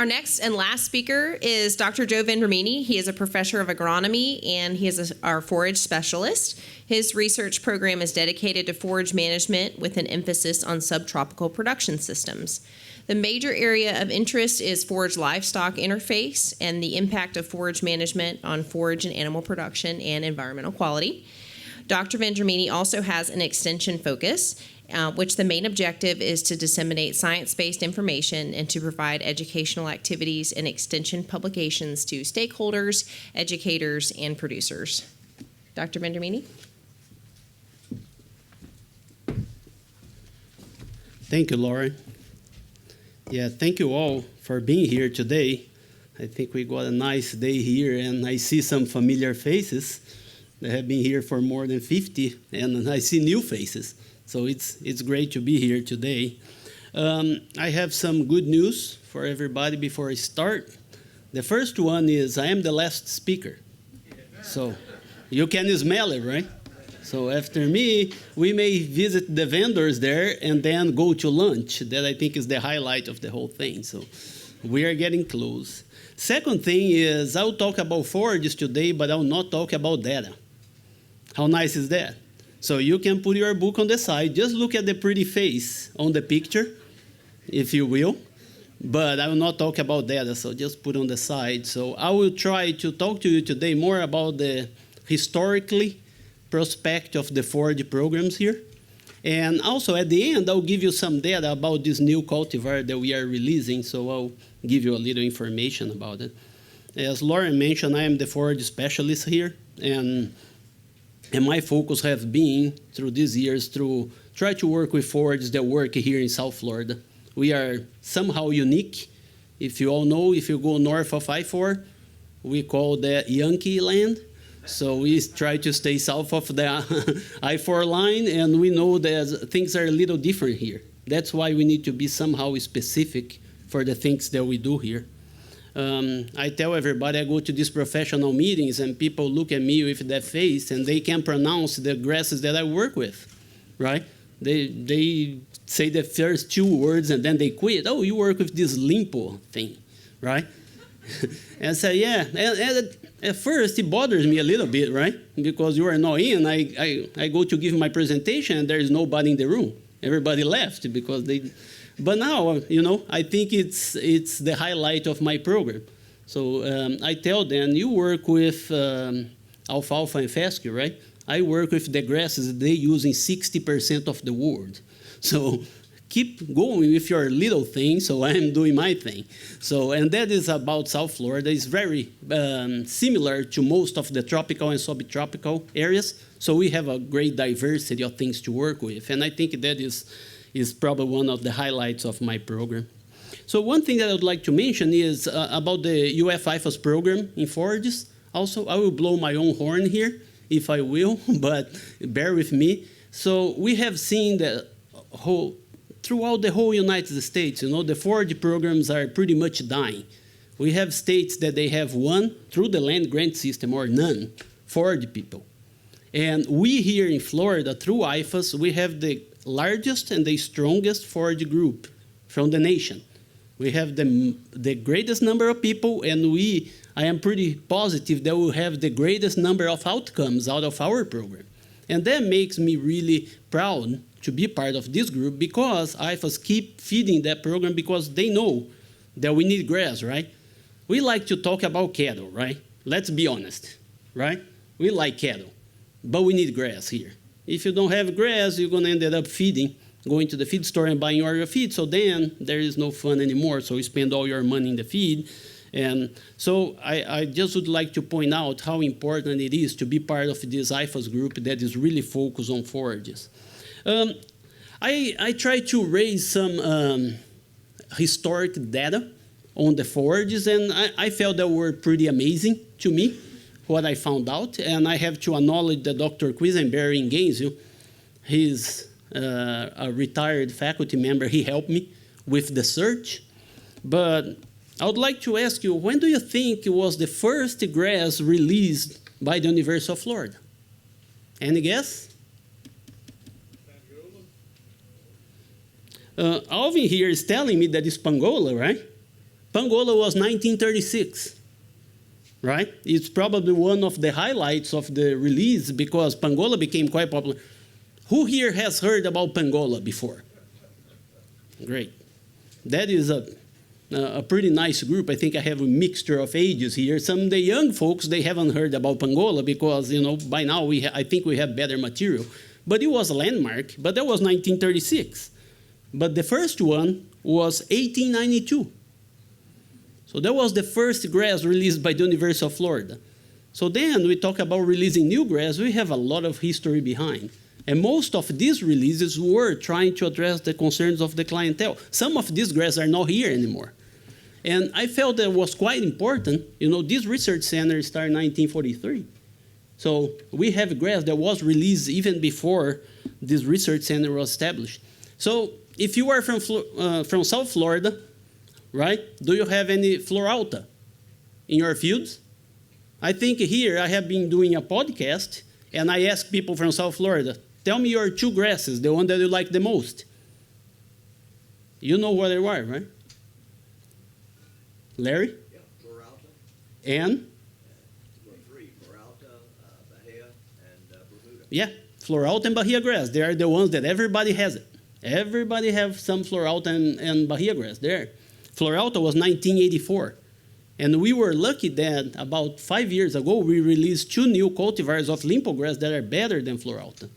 Our next and last speaker is Dr. Joao Vendramini. He is a professor of agronomy and he is our forage specialist. His research program is dedicated to forage management with an emphasis on subtropical production systems. The major area of interest is forage livestock interface and the impact of forage management on forage and animal production and environmental quality. Dr. Vendramini also has an extension focus, which the main objective is to disseminate science-based information and to provide educational activities and extension publications to stakeholders, educators, and producers. Dr. Vendramini? Thank you, Lauren. Yeah, thank you all for being here today. I think we got a nice day here, and I see some familiar faces that have been here for more than 50, and I see new faces. So it's great to be here today. I have some good news for everybody before I start. The first one is I am the last speaker. So you can smell it, right? So after me, we may visit the vendors there and then go to lunch. That I think is the highlight of the whole thing. So we are getting close. Second thing is I'll talk about forages today, but I'll not talk about data. How nice is that? So you can put your book on the side. Just look at the pretty face on the picture, if you will. But I will not talk about data, so just put on the side. So I will try to talk to you today more about the historically prospect of the forage programs here. And also at the end, I'll give you some data about this new cultivar that we are releasing. So I'll give you a little information about it. As Lauren mentioned, I am the forage specialist here. And my focus has been through these years to try to work with forages that work here in South Florida. We are somehow unique. If you all know, if you go north of I-4, we call that Yankee land. So we try to stay south of the I-4 line, and we know that things are a little different here. That's why we need to be somehow specific for the things that we do here. I tell everybody I go to these professional meetings and people look at me with that face and they can't pronounce the grasses that I work with, right? They say the first two words and then they quit. Oh, you work with this limpo thing, right? And I say, yeah. And at first it bothers me a little bit, right? Because you are not in. I go to give my presentation and there is nobody in the room. Everybody left because they... But now, you know, I think it's the highlight of my program. So I tell them, you work with alfalfa and fescue, right? I work with the grasses they use in 60% of the world. So keep going with your little thing, so I am doing my thing. So, and that is about South Florida. It's very similar to most of the tropical and subtropical areas. So we have a great diversity of things to work with. And I think that is probably one of the highlights of my program. So one thing that I would like to mention is about the IFAS program in forages. Also, I will blow my own horn here, if I will, but bear with me. So we have seen the throughout the whole United States, you know, the forage programs are pretty much dying. We have states that they have one through the land grant system or none forage people. And we here in Florida, through IFAS, we have the largest and the strongest forage group from the nation. We have the greatest number of people, and I am pretty positive that we'll have the greatest number of outcomes out of our program. And that makes me really proud to be part of this group because IFAS keep feeding that program because they know that we need grass, right? We like to talk about cattle, right? Let's be honest, right? We like cattle, but we need grass here. If you don't have grass, you're going to end up going to the feed store and buying all your feed. So then there is no fun anymore. So you spend all your money in the feed. And so I just would like to point out how important it is to be part of this IFAS group that is really focused on forages. I try to raise some historic data on the forages, and I felt that were pretty amazing to me, what I found out. And I have to acknowledge that Dr. Quisenberry in Gainesville, he's a retired faculty member. He helped me with the search. But I would like to ask you, when do you think was the first grass released by the University of Florida? Any guess? Alvin here is telling me that it's Pangola, right? Pangola was 1936, right? It's probably one of the highlights of the release because Pangola became quite popular. Who here has heard about Pangola before? Great. That is a pretty nice group. I think I have a mixture of ages here. Some of the young folks, they haven't heard about Pangola because, by now I think we have better material. But it was a landmark, but that was 1936. But the first one was 1892. So that was the first grass released by the University of Florida. So then we talk about releasing new grass. We have a lot of history behind. And most of these releases were trying to address the concerns of the clientele. Some of these grass are not here anymore. And I felt that was quite important. This research center started in 1943. So we have grass that was released even before this research center was established. So if you are from South Florida, right, do you have any Floralta in your fields? I think here I have been doing a podcast, and I ask people from South Florida, tell me your two grasses, the one that you like the most. You know what they are, right? Larry? Yeah, Floralta. And? Three, Floralta, Bahia, and Bermuda. Yeah, Floralta and Bahia grass. They are the ones that everybody has it. Everybody have some Floralta and Bahia grass there. Floralta was 1984. And we were lucky that about 5 years ago, we released 2 new cultivars of limpo grass that are better than Floralta.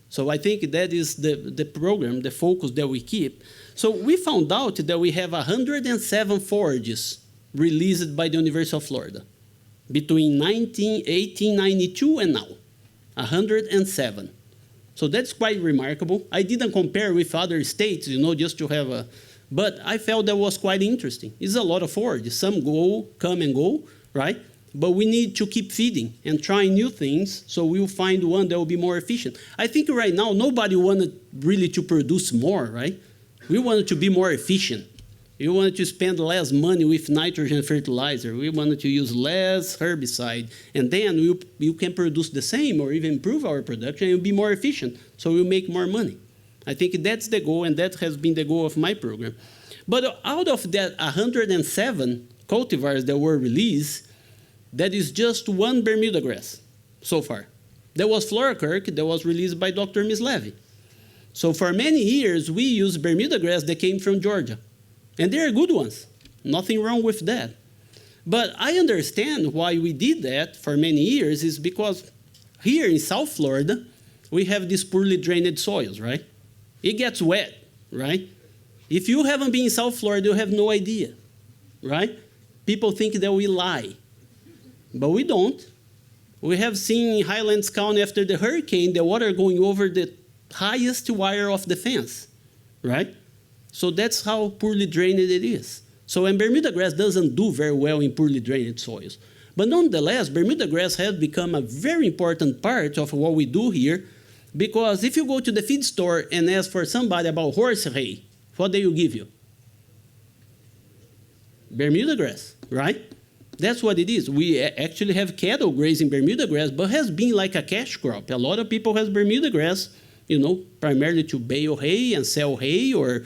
So I think that is the program, the focus that we keep. So we found out that we have 107 forages released by the University of Florida between 1892 and now. 107. So that's quite remarkable. I didn't compare with other states, just to have a... But I felt that was quite interesting. It's a lot of forages. Some come and go, right? But we need to keep feeding and trying new things, so we'll find one that will be more efficient. I think right now, nobody wanted really to produce more, right? We wanted to be more efficient. We wanted to spend less money with nitrogen fertilizer. We wanted to use less herbicide. And then you can produce the same or even improve our production and be more efficient, so we'll make more money. I think that's the goal, and that has been the goal of my program. But out of that 107 cultivars that were released, that is just one Bermudagrass so far. There was Florakirk that was released by Dr. Mislevy. So for many years, we used Bermudagrass that came from Georgia. And they are good ones. Nothing wrong with that. But I understand why we did that for many years is because here in South Florida, we have these poorly drained soils, right? It gets wet, right? If you haven't been in South Florida, you have no idea, right? People think that we lie. But we don't. We have seen in Highlands County after the hurricane, the water going over the highest wire of the fence, right? So that's how poorly drained it is. So and Bermuda grass doesn't do very well in poorly drained soils. But nonetheless, Bermuda grass has become a very important part of what we do here, because if you go to the feed store and ask for somebody about horse hay, what do you give you? Bermuda grass, right? That's what it is. We actually have cattle grazing Bermuda grass, but has been like a cash crop. A lot of people has Bermuda grass, primarily to bale hay and sell hay or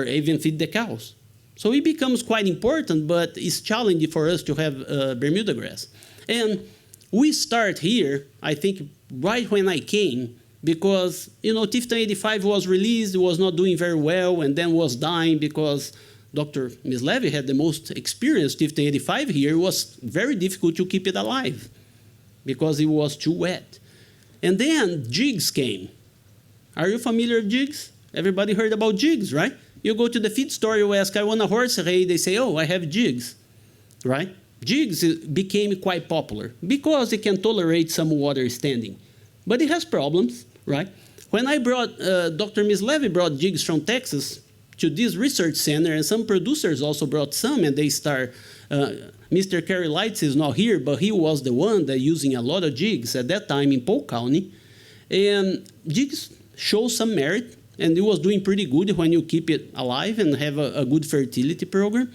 even feed the cows. So it becomes quite important, but it's challenging for us to have Bermuda grass. And we start here, I think, right when I came, because, Tifton 85 was released, was not doing very well, and then was dying because Dr. Mislevy had the most experience. Tifton 85 here. It was very difficult to keep it alive because it was too wet. And then Jigs came. Are you familiar with Jigs? Everybody heard about Jigs, right? You go to the feed store, you ask, I want a horse hay. They say, oh, I have Jigs, right? Jigs became quite popular because it can tolerate some water standing. But it has problems, right? When I brought, Dr. Mislevy brought Jigs from Texas to this research center, and some producers also brought some, and they start, Mr. Kerry Lights is not here, but he was the one that using a lot of Jigs at that time in Polk County. And Jigs shows some merit, and it was doing pretty good when you keep it alive and have a good fertility program.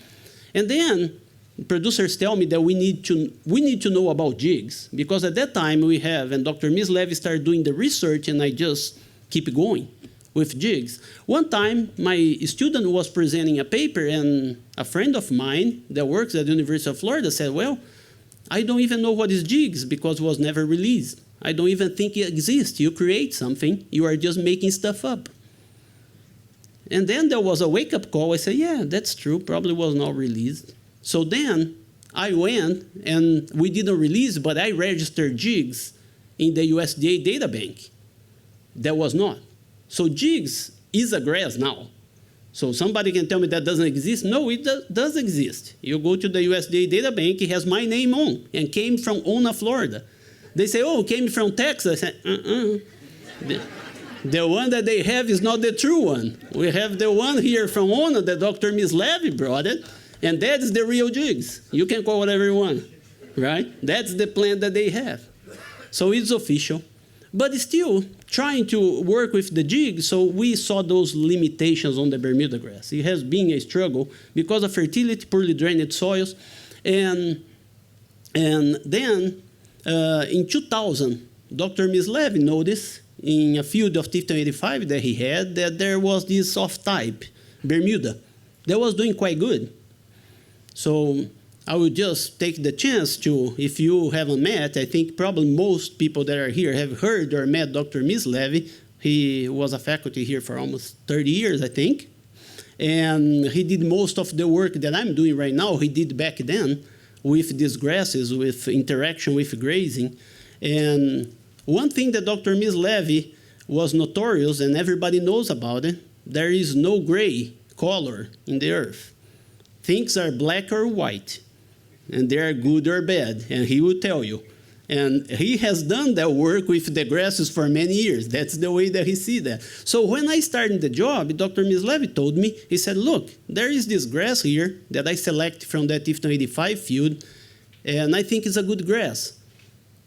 And then producers tell me that we need to know about Jigs, because at that time we have, and Dr. Mislevy started doing the research, and I just keep going. with jigs. One time, my student was presenting a paper, and a friend of mine that works at the University of Florida said, well, I don't even know what is jigs because it was never released. I don't even think it exists. You create something, you are just making stuff up. And then there was a wake-up call. I said, yeah, that's true, probably was not released. So then I went, and we didn't release, but I registered jigs in the USDA data bank. That was not. So jigs is a grass now. So somebody can tell me that doesn't exist? No, it does exist. You go to the USDA data bank, it has my name on, and came from Ona, Florida. They say, oh, it came from Texas. I said, The one that they have is not the true one. We have the one here from Ona that Dr. Mislevy brought it, and that's the real jigs. You can call whatever you want, right? That's the plant that they have. So it's official. But still, trying to work with the jigs, so we saw those limitations on the Bermudagrass. It has been a struggle because of fertility, poorly drained soils. And then in 2000, Dr. Mislevy noticed in a field of Tifton 85 that he had that there was this off-type, Bermuda, that was doing quite good. So I would just take the chance to, if you haven't met, I think probably most people that are here have heard or met Dr. Mislevy. He was a faculty here for almost 30 years, I think. And he did most of the work that I'm doing right now, he did back then with these grasses, with interaction with grazing. And one thing that Dr. Mislevy was notorious, and everybody knows about it, there is no gray color in the earth. Things are black or white, and they are good or bad, and he will tell you. And he has done that work with the grasses for many years. That's the way that he sees that. So when I started the job, Dr. Mislevy told me, he said, look, there is this grass here that I selected from that Tifton 85 field, and I think it's a good grass.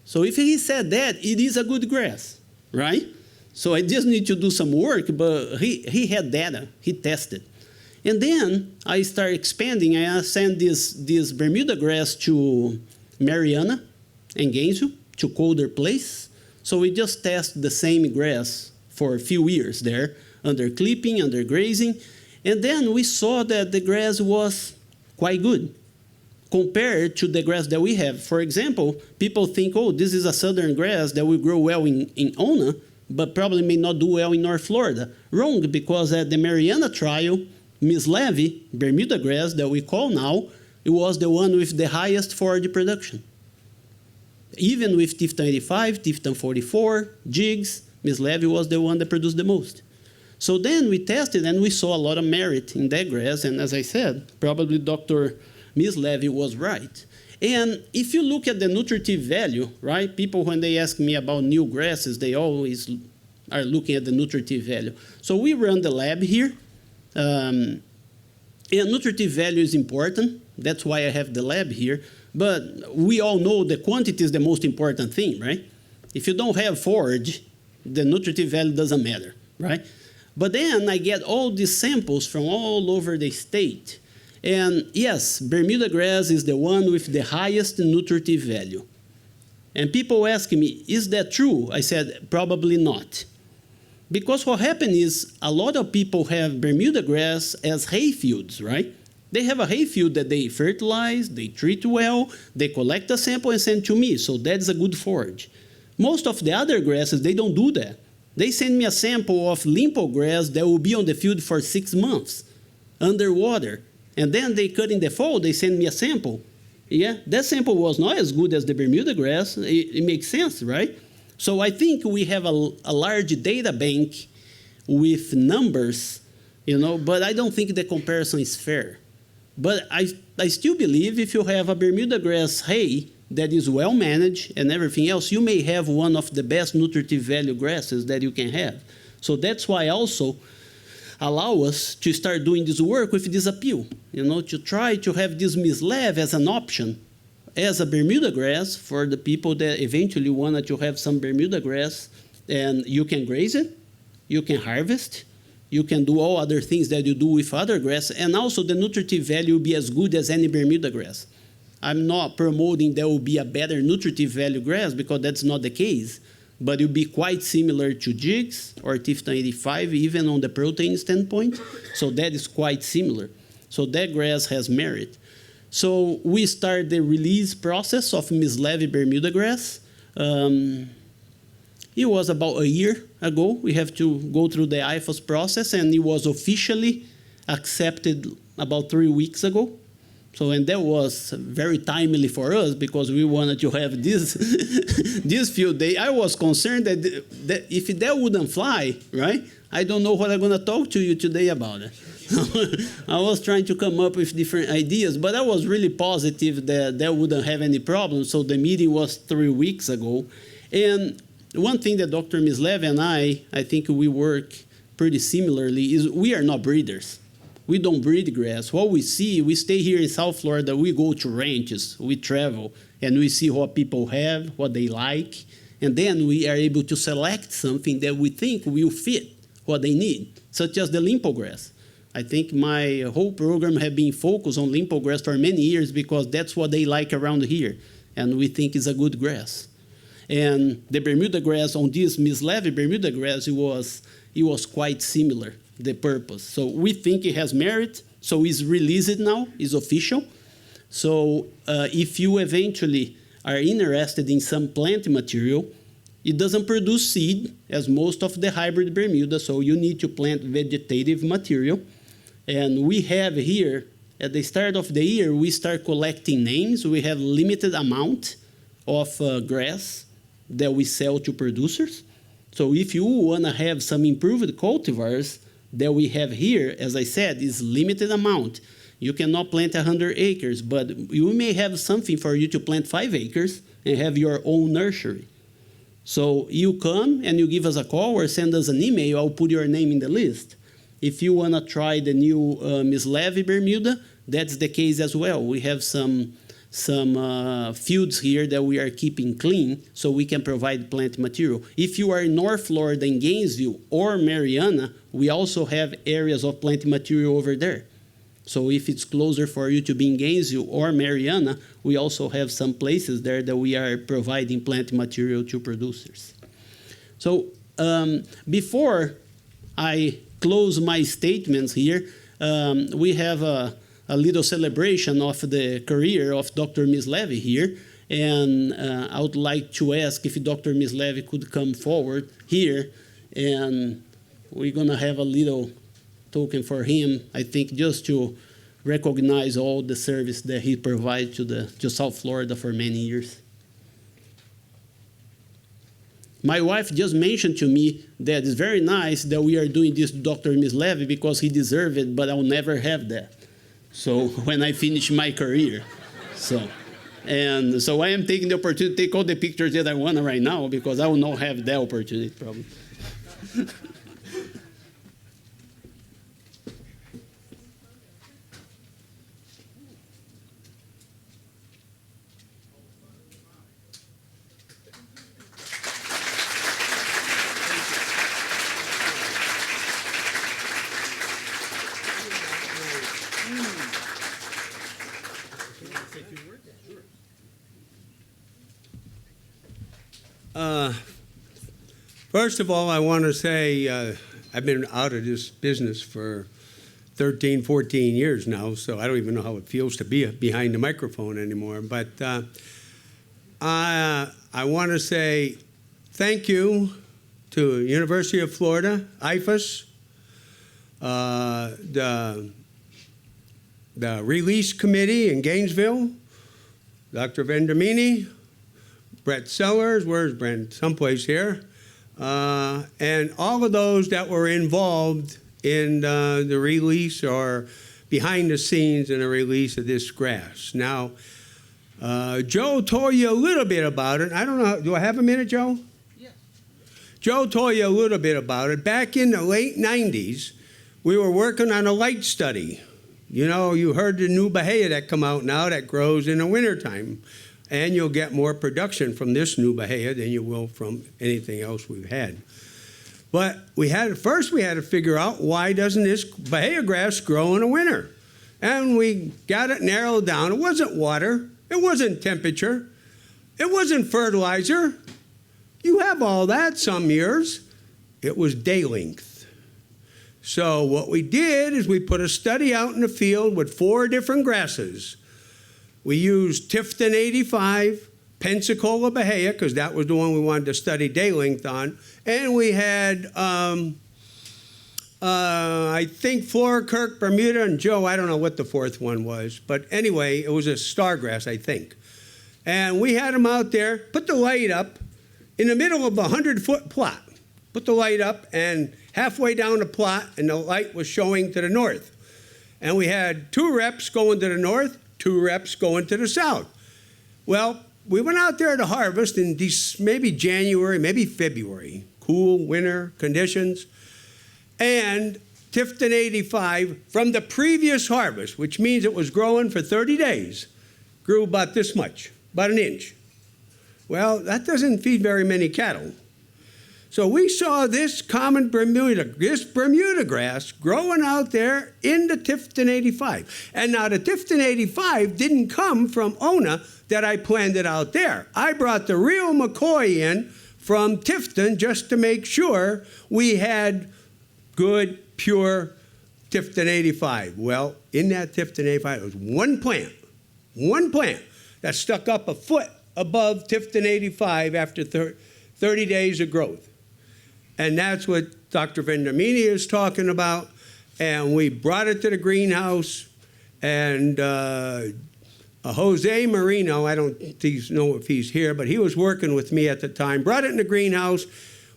So if he said that, it is a good grass, right? So I just need to do some work, but he had data, he tested. And then I started expanding. I sent this Bermudagrass to Mariana and Gainesville, to colder place. So we just test the same grass for a few years there, under clipping, under grazing. And then we saw that the grass was quite good compared to the grass that we have. For example, people think, oh, this is a southern grass that will grow well in Ona, but probably may not do well in North Florida. Wrong, because at the Mariana trial, Mislevy, Bermudagrass that we call now, it was the one with the highest forage production. Even with Tifton 85, Tifton 44, Jigs, Mislevy was the one that produced the most. So then we tested and we saw a lot of merit in that grass, and as I said, probably Dr. Mislevy was right. And if you look at the nutritive value, right, people when they ask me about new grasses, they always are looking at the nutritive value. So we run the lab here. And nutritive value is important. That's why I have the lab here. But we all know the quantity is the most important thing, right? If you don't have forage, the nutritive value doesn't matter, right? But then I get all these samples from all over the state. And yes, Bermudagrass is the one with the highest nutritive value. And people ask me, is that true? I said, probably not. Because what happened is a lot of people have Bermudagrass as hay fields, right? They have a hay field that they fertilize, they treat well, they collect a sample and send to me, so that's a good forage. Most of the other grasses, they don't do that. They send me a sample of limpo grass that will be on the field for 6 months, underwater. And then they cut in the fall, they send me a sample. Yeah, that sample was not as good as the Bermudagrass. It makes sense, right? So I think we have a large data bank with numbers, but I don't think the comparison is fair. But I still believe if you have a Bermudagrass hay that is well managed and everything else, you may have one of the best nutritive value grasses that you can have. So that's why also allow us to start doing this work with this appeal, to try to have this Mislevy as an option, as a Bermudagrass for the people that eventually wanted to have some Bermudagrass, and you can graze it, you can harvest, you can do all other things that you do with other grass, and also the nutritive value will be as good as any Bermudagrass. I'm not promoting there will be a better nutritive value grass because that's not the case, but it will be quite similar to Jigs or Tifton 85, even on the protein standpoint. So that is quite similar. So that grass has merit. So we start the release process of Mislevy Bermudagrass. It was about a year ago. We have to go through the IFAS process, and it was officially accepted about 3 weeks ago. So, and that was very timely for us because we wanted to have this, this few days. I was concerned that if that wouldn't fly, right, I don't know what I'm going to talk to you today about it. I was trying to come up with different ideas, but I was really positive that that wouldn't have any problem. So the meeting was 3 weeks ago. And one thing that Dr. Mislevy and I think we work pretty similarly, is we are not breeders. We don't breed grass. What we see, we stay here in South Florida, we go to ranches, we travel, and we see what people have, what they like, and then we are able to select something that we think will fit what they need, such as the limpo grass. I think my whole program has been focused on limpo grass for many years because that's what they like around here, and we think it's a good grass. And the Bermuda grass on this Mislevy Bermuda grass, it was quite similar, the purpose. So we think it has merit, so it's released now, it's official. So if you eventually are interested in some plant material, it doesn't produce seed as most of the hybrid Bermuda, so you need to plant vegetative material. And we have here, at the start of the year, we start collecting names. We have limited amount of grass that we sell to producers. So if you want to have some improved cultivars that we have here, as I said, is limited amount. You cannot plant 100 acres, but you may have something for you to plant 5 acres and have your own nursery. So you come and you give us a call or send us an email, I'll put your name in the list. If you want to try the new Mislevy Bermuda, that's the case as well. We have some fields here that we are keeping clean so we can provide plant material. If you are in North Florida, in Gainesville or Mariana, we also have areas of plant material over there. So if it's closer for you to be in Gainesville or Mariana, we also have some places there that we are providing plant material to producers. So before I close my statements here, we have a little celebration of the career of Dr. Mislevy here. And I would like to ask if Dr. Mislevy could come forward here. And we're going to have a little token for him, I think, just to recognize all the service that he provided to South Florida for many years. My wife just mentioned to me that it's very nice that we are doing this to Dr. Mislevy because he deserves it, but I'll never have that. So when I finish my career. So I am taking the opportunity to take all the pictures that I want right now because I will not have that opportunity probably. First of all, I want to say I've been out of this business for 13, 14 years now, so I don't even know how it feels to be behind the microphone anymore. But I want to say thank you to University of Florida, IFAS, the Release Committee in Gainesville, Dr. Vendramini, Brett Sellers, where's Brent? Someplace here. And all of those that were involved in the release or behind the scenes in the release of this grass. Now, Joe told you a little bit about it. I don't know, do I have a minute, Joe? Yes. Joe told you a little bit about it. Back in the late 90s, we were working on a light study. You know, you heard the new bahia that come out now that grows in the wintertime. And you'll get more production from this new bahia than you will from anything else we've had. But first we had to figure out why doesn't this bahia grass grow in the winter? And we got it narrowed down. It wasn't water. It wasn't temperature. It wasn't fertilizer. You have all that some years. It was day length. So what we did is we put a study out in the field with 4 different grasses. We used Tifton 85, Pensacola Bahia, because that was the one we wanted to study day length on, and we had, I think, Florikirk, Bermuda, and Joe, I don't know what the 4th one was, but anyway, it was a stargrass, I think. And we had them out there, put the light up in the middle of a 100-foot plot. Put the light up, and halfway down the plot, and the light was showing to the north. And we had 2 reps going to the north, 2 reps going to the south. Well, we went out there to harvest in maybe January, maybe February, cool winter conditions. And Tifton 85 from the previous harvest, which means it was growing for 30 days, grew about this much, about an inch. Well, that doesn't feed very many cattle. So we saw this common Bermuda grass growing out there in the Tifton 85. And now the Tifton 85 didn't come from Ona that I planted out there. I brought the real McCoy in from Tifton just to make sure we had good, pure Tifton 85. Well, in that Tifton 85, it was one plant that stuck up a foot above Tifton 85 after 30 days of growth. And that's what Dr. Vendramini is talking about. And we brought it to the greenhouse. And Jose Marino, I don't know if he's here, but he was working with me at the time, brought it in the greenhouse.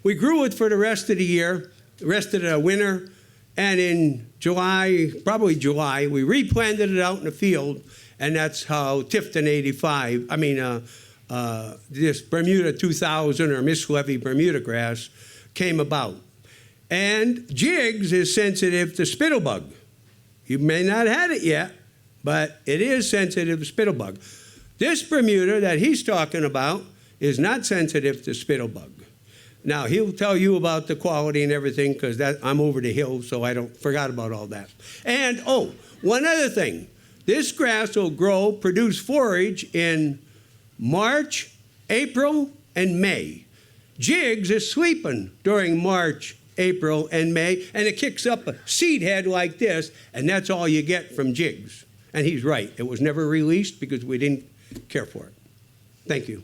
We grew it for the rest of the year, the rest of the winter. And in July, probably July, we replanted it out in the field. And that's how Tifton 85, this Bermuda 2000 or Mislevy Bermudagrass came about. And Jigs is sensitive to spittlebug. You may not have had it yet, but it is sensitive to spittlebug. This Bermuda that he's talking about is not sensitive to spittlebug. Now, he'll tell you about the quality and everything because I'm over the hill, so I forgot about all that. And, oh, one other thing. This grass will produce forage in March, April, and May. Jigs is sleeping during March, April, and May, and it kicks up a seed head like this, and that's all you get from Jigs. And he's right. It was never released because we didn't care for it. Thank you.